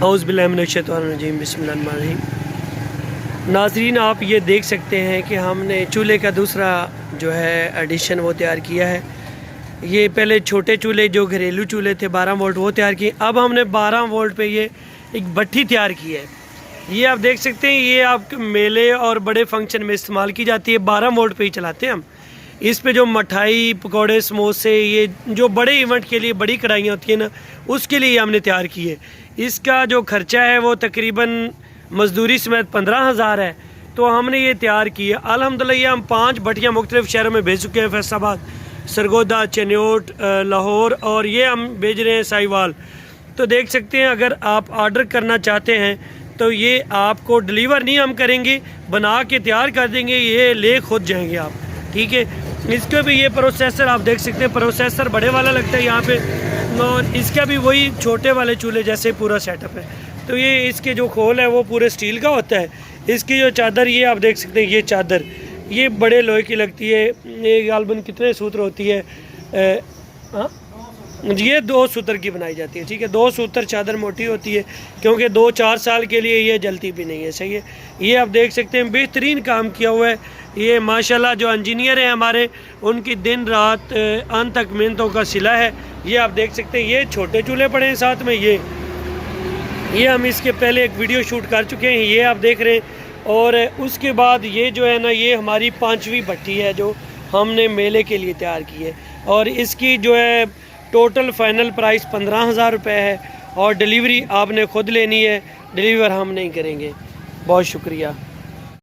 औज़ु बिल्लाहि मिनश्शैतानिर्रजीम बिस्मिल्लाहिर्रहमानिर्रहीम। नाज़रीन, आप ये देख सकते हैं कि हमने चूल्हे का दूसरा जो है एडिशन वो तैयार किया है। ये पहले छोटे चूल्हे जो घरेलू चूल्हे थे 12 वोल्ट वो तैयार किए। अब हमने 12 वोल्ट पे ये एक भट्ठी तैयार की है। ये आप देख सकते हैं, ये आप मेले और बड़े फंक्शन में इस्तेमाल की जाती है। 12 वोल्ट पे ही चलाते हैं हम। इस पे जो मठाई, पकौड़े, समोसे, ये जो बड़े इवेंट के लिए बड़ी कढ़ाइयाँ होती हैं ना, उसके लिए हमने तैयार की है। इसका जो खर्चा है वो तकरीबन मजदूरी समेत 15,000 है। तो हमने ये तैयार की है। अल्हम्दुलिल्लाह ये हम 5 भट्टियाँ मुख्तलिफ शहरों में भेज चुके हैं, फैसलाबाद, सरगोदा, चनियोट, लाहौर, और ये हम भेज रहे हैं साहिवाल। तो देख सकते हैं, अगर आप आर्डर करना चाहते हैं तो ये आपको डिलीवर नहीं हम करेंगे, बना के तैयार कर देंगे, ये ले खुद जाएंगे आप। ठीक है, इसके भी ये प्रोसेसर आप देख सकते हैं, प्रोसेसर बड़े वाला लगता है यहाँ पे, और इसका भी वही छोटे वाले चूल्हे जैसे पूरा सेटअप है। तो ये इसके जो खोल है वो पूरे स्टील का होता है। इसकी जो चादर ये आप देख सकते हैं, ये चादर ये बड़े लोहे की लगती है। ये गालबन कितने सूत्र होती है, हाँ ये 2 सूत्र की बनाई जाती है। ठीक है, 2 सूत्र चादर मोटी होती है, क्योंकि 2-4 साल के लिए ये जलती भी नहीं है। सही है, ये आप देख सकते हैं बेहतरीन काम किया हुआ है। ये माशाल्लाह जो इंजीनियर हैं हमारे, उनकी दिन रात अंत तक मेहनतों का सिला है। ये आप देख सकते हैं, ये छोटे चूल्हे पड़े हैं साथ में। ये हम इसके पहले एक वीडियो शूट कर चुके हैं, ये आप देख रहे हैं। और उसके बाद ये जो है ना, ये हमारी 5वीं भट्टी है जो हमने मेले के लिए तैयार की है। और इसकी जो है टोटल फाइनल प्राइस 15,000 रुपये है, और डिलीवरी आपने खुद लेनी है, डिलीवर हम नहीं करेंगे। बहुत शुक्रिया।